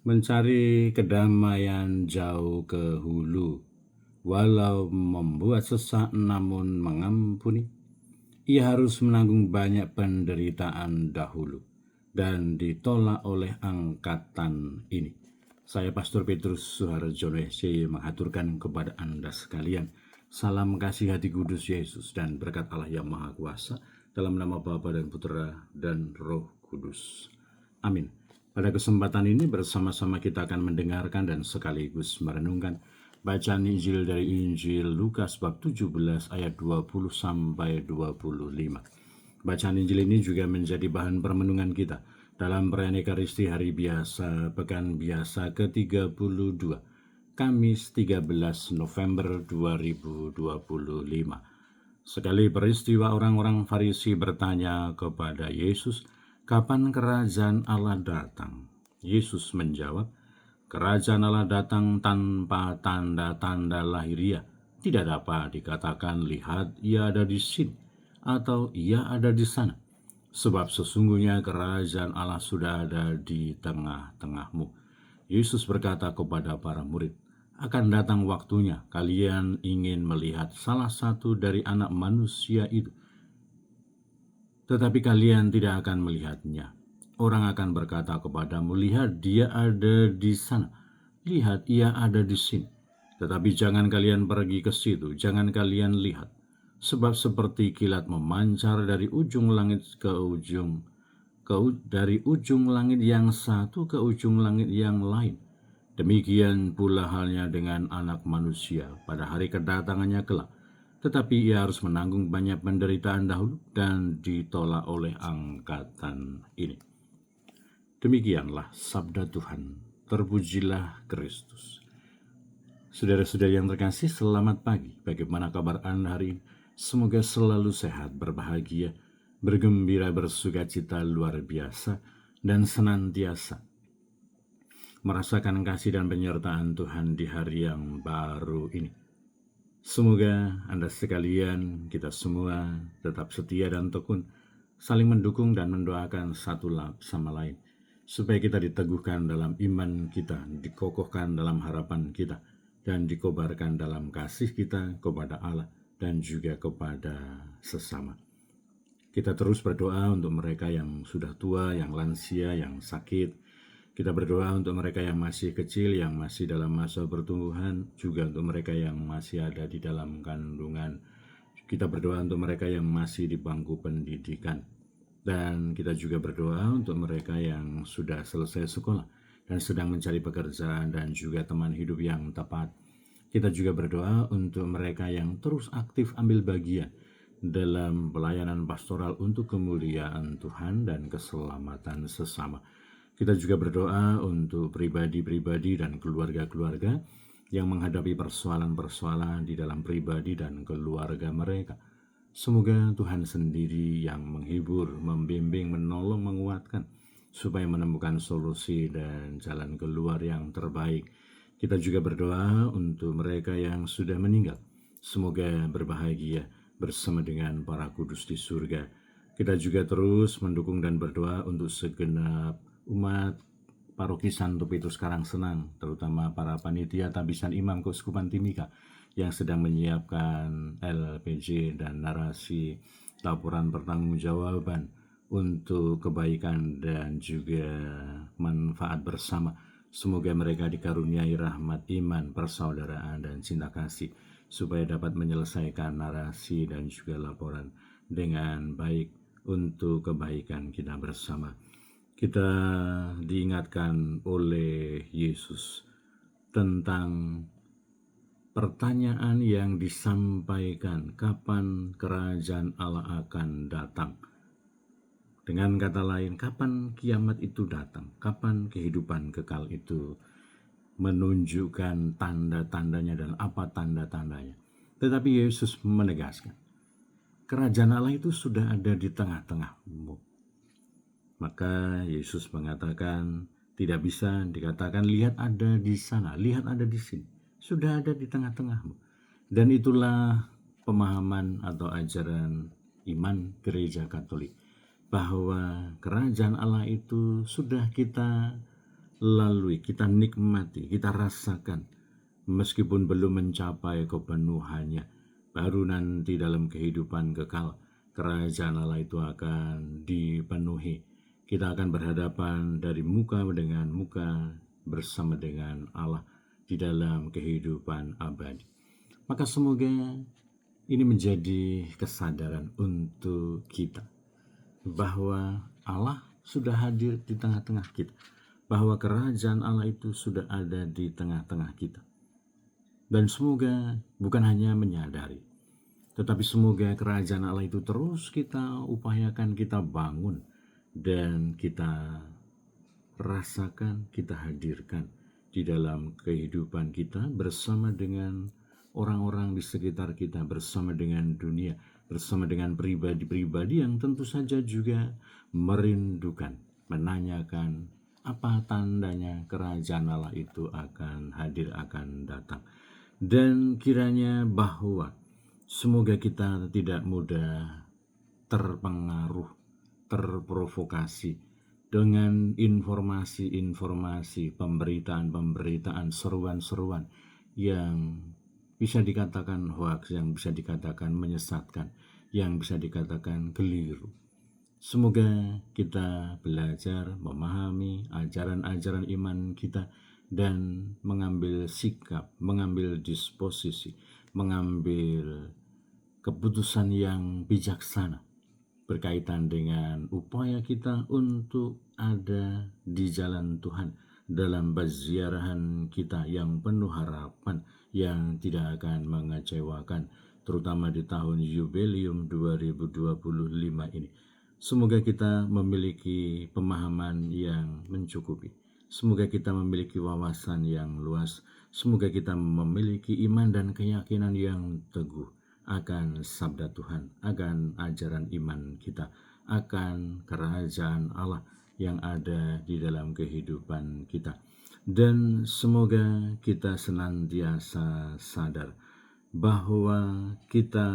Mencari kedamaian jauh ke hulu, walau membuat sesak namun mengampuni. Ia harus menanggung banyak penderitaan dahulu dan ditolak oleh angkatan ini. Saya Pastor Petrus Suharjono SC mengaturkan kepada Anda sekalian salam kasih hati kudus Yesus dan berkat Allah yang Maha Kuasa dalam nama Bapa dan Putra dan Roh Kudus. Amin. Pada kesempatan ini bersama-sama kita akan mendengarkan dan sekaligus merenungkan bacaan Injil dari Injil Lukas bab 17 ayat 20 sampai 25. Bacaan Injil ini juga menjadi bahan permenungan kita dalam perayaan Ekaristi Hari Biasa Pekan Biasa ke-32, Kamis 13 November 2025. Sekali peristiwa orang-orang Farisi bertanya kepada Yesus, "Kapan kerajaan Allah datang?" Yesus menjawab, "Kerajaan Allah datang tanpa tanda-tanda lahiriah. Tidak dapat dikatakan, 'Lihat, ia ada di sini,' atau 'ia ada di sana.' Sebab sesungguhnya kerajaan Allah sudah ada di tengah-tengahmu." Yesus berkata kepada para murid, "Akan datang waktunya kalian ingin melihat salah satu dari anak manusia itu, tetapi kalian tidak akan melihatnya. Orang akan berkata kepadamu, 'Lihat, dia ada di sana. Lihat, ia ada di sini.' Tetapi jangan kalian pergi ke situ, jangan kalian lihat. Sebab seperti kilat memancar dari ujung langit dari ujung langit yang satu ke ujung langit yang lain. Demikian pula halnya dengan Anak Manusia pada hari kedatangannya kelak. Tetapi ia harus menanggung banyak penderitaan dahulu dan ditolak oleh angkatan ini." Demikianlah sabda Tuhan. Terpujilah Kristus. Saudara-saudari yang terkasih, selamat pagi. Bagaimana kabar Anda hari ini? Semoga selalu sehat, berbahagia, bergembira, bersukacita luar biasa, dan senantiasa merasakan kasih dan penyertaan Tuhan di hari yang baru ini. Semoga Anda sekalian, kita semua tetap setia dan tekun, saling mendukung dan mendoakan satu sama lain, supaya kita diteguhkan dalam iman kita, dikokohkan dalam harapan kita, dan dikobarkan dalam kasih kita kepada Allah dan juga kepada sesama. Kita terus berdoa untuk mereka yang sudah tua, yang lansia, yang sakit. Kita berdoa untuk mereka yang masih kecil, yang masih dalam masa pertumbuhan, juga untuk mereka yang masih ada di dalam kandungan. Kita berdoa untuk mereka yang masih di bangku pendidikan. Dan kita juga berdoa untuk mereka yang sudah selesai sekolah dan sedang mencari pekerjaan dan juga teman hidup yang tepat. Kita juga berdoa untuk mereka yang terus aktif ambil bagian dalam pelayanan pastoral untuk kemuliaan Tuhan dan keselamatan sesama. Kita juga berdoa untuk pribadi-pribadi dan keluarga-keluarga yang menghadapi persoalan-persoalan di dalam pribadi dan keluarga mereka. Semoga Tuhan sendiri yang menghibur, membimbing, menolong, menguatkan, supaya menemukan solusi dan jalan keluar yang terbaik. Kita juga berdoa untuk mereka yang sudah meninggal. Semoga berbahagia bersama dengan para kudus di surga. Kita juga terus mendukung dan berdoa untuk segenap umat Paroki Santo Petrus Karangsenang, terutama para panitia tabisan imam Keuskupan Timika yang sedang menyiapkan LPJ dan narasi laporan pertanggungjawaban untuk kebaikan dan juga manfaat bersama. Semoga mereka dikaruniai rahmat iman, persaudaraan, dan cinta kasih, supaya dapat menyelesaikan narasi dan juga laporan dengan baik untuk kebaikan kita bersama. Kita diingatkan oleh Yesus tentang pertanyaan yang disampaikan, kapan kerajaan Allah akan datang. Dengan kata lain, kapan kiamat itu datang? Kapan kehidupan kekal itu menunjukkan tanda-tandanya dan apa tanda-tandanya? Tetapi Yesus menegaskan, kerajaan Allah itu sudah ada di tengah-tengahmu. Maka Yesus mengatakan, tidak bisa dikatakan, "Lihat ada di sana, lihat ada di sini." Sudah ada di tengah-tengahmu. Dan itulah pemahaman atau ajaran iman Gereja Katolik, bahwa kerajaan Allah itu sudah kita lalui, kita nikmati, kita rasakan, meskipun belum mencapai kepenuhannya, baru nanti dalam kehidupan kekal, kerajaan Allah itu akan dipenuhi. Kita akan berhadapan dari muka dengan muka bersama dengan Allah di dalam kehidupan abadi. Maka semoga ini menjadi kesadaran untuk kita bahwa Allah sudah hadir di tengah-tengah kita, bahwa kerajaan Allah itu sudah ada di tengah-tengah kita. Dan semoga bukan hanya menyadari, tetapi semoga kerajaan Allah itu terus kita upayakan, kita bangun, dan kita rasakan, kita hadirkan di dalam kehidupan kita bersama dengan orang-orang di sekitar kita, bersama dengan dunia, bersama dengan pribadi-pribadi yang tentu saja juga merindukan, menanyakan apa tandanya kerajaan Allah itu akan hadir, akan datang. Dan kiranya bahwa semoga kita tidak mudah terpengaruh, terprovokasi dengan informasi-informasi, pemberitaan-pemberitaan, seruan-seruan yang bisa dikatakan hoax, yang bisa dikatakan menyesatkan, yang bisa dikatakan keliru. Semoga kita belajar memahami ajaran-ajaran iman kita dan mengambil sikap, mengambil disposisi, mengambil keputusan yang bijaksana berkaitan dengan upaya kita untuk ada di jalan Tuhan dalam peziarahan kita yang penuh harapan, yang tidak akan mengecewakan, terutama di tahun Jubileum 2025 ini. Semoga kita memiliki pemahaman yang mencukupi. Semoga kita memiliki wawasan yang luas. Semoga kita memiliki iman dan keyakinan yang teguh akan sabda Tuhan, akan ajaran iman kita, akan kerajaan Allah yang ada di dalam kehidupan kita. Dan semoga kita senantiasa sadar bahwa kita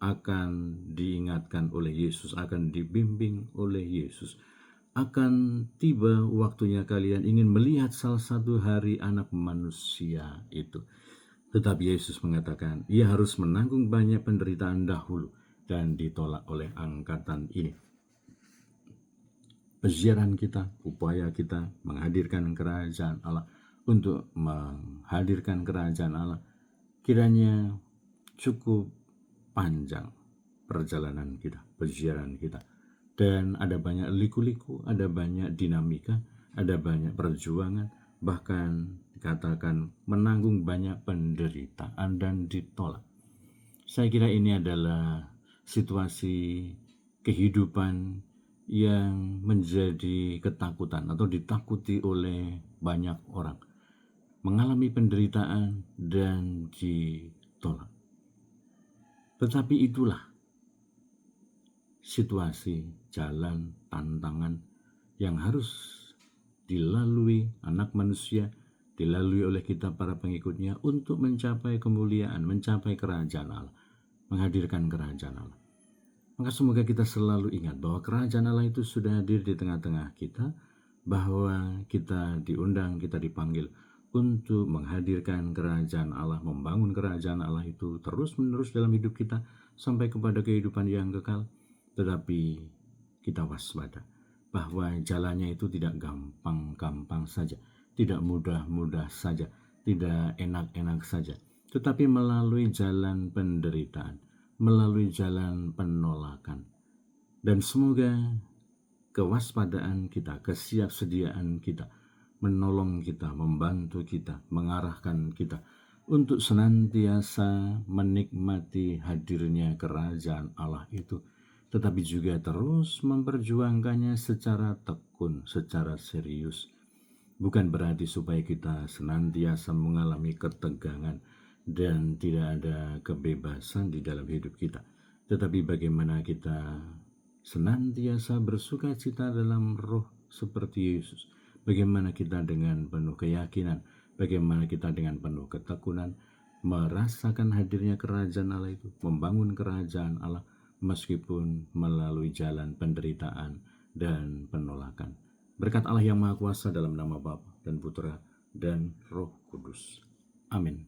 akan diingatkan oleh Yesus, akan dibimbing oleh Yesus. Akan tiba waktunya kalian ingin melihat salah satu hari Anak Manusia itu. Tetapi Yesus mengatakan, ia harus menanggung banyak penderitaan dahulu dan ditolak oleh angkatan ini. Peziarahan kita, upaya kita menghadirkan kerajaan Allah, untuk menghadirkan kerajaan Allah, kiranya cukup panjang perjalanan kita, peziarahan kita. Dan ada banyak liku-liku, ada banyak dinamika, ada banyak perjuangan, bahkan dikatakan menanggung banyak penderitaan dan ditolak. Saya kira ini adalah situasi kehidupan yang menjadi ketakutan atau ditakuti oleh banyak orang, mengalami penderitaan dan ditolak. Tetapi itulah situasi, jalan, tantangan yang harus dilalui anak manusia, dilalui oleh kita para pengikutnya untuk mencapai kemuliaan, mencapai kerajaan Allah, menghadirkan kerajaan Allah. Maka semoga kita selalu ingat bahwa kerajaan Allah itu sudah hadir di tengah-tengah kita, bahwa kita diundang, kita dipanggil untuk menghadirkan kerajaan Allah, membangun kerajaan Allah itu terus-menerus dalam hidup kita sampai kepada kehidupan yang kekal. Tetapi kita waspada bahwa jalannya itu tidak gampang-gampang saja, tidak mudah-mudah saja, tidak enak-enak saja, tetapi melalui jalan penderitaan, melalui jalan penolakan. Dan semoga kewaspadaan kita, kesiapsediaan kita, menolong kita, membantu kita, mengarahkan kita untuk senantiasa menikmati hadirnya kerajaan Allah itu, tetapi juga terus memperjuangkannya secara tekun, secara serius. Bukan berarti supaya kita senantiasa mengalami ketegangan dan tidak ada kebebasan di dalam hidup kita, tetapi bagaimana kita senantiasa bersuka cita dalam roh seperti Yesus. Bagaimana kita dengan penuh keyakinan, bagaimana kita dengan penuh ketekunan merasakan hadirnya kerajaan Allah itu, membangun kerajaan Allah meskipun melalui jalan penderitaan dan penolakan. Berkat Allah yang Maha Kuasa dalam nama Bapa dan Putra dan Roh Kudus. Amin.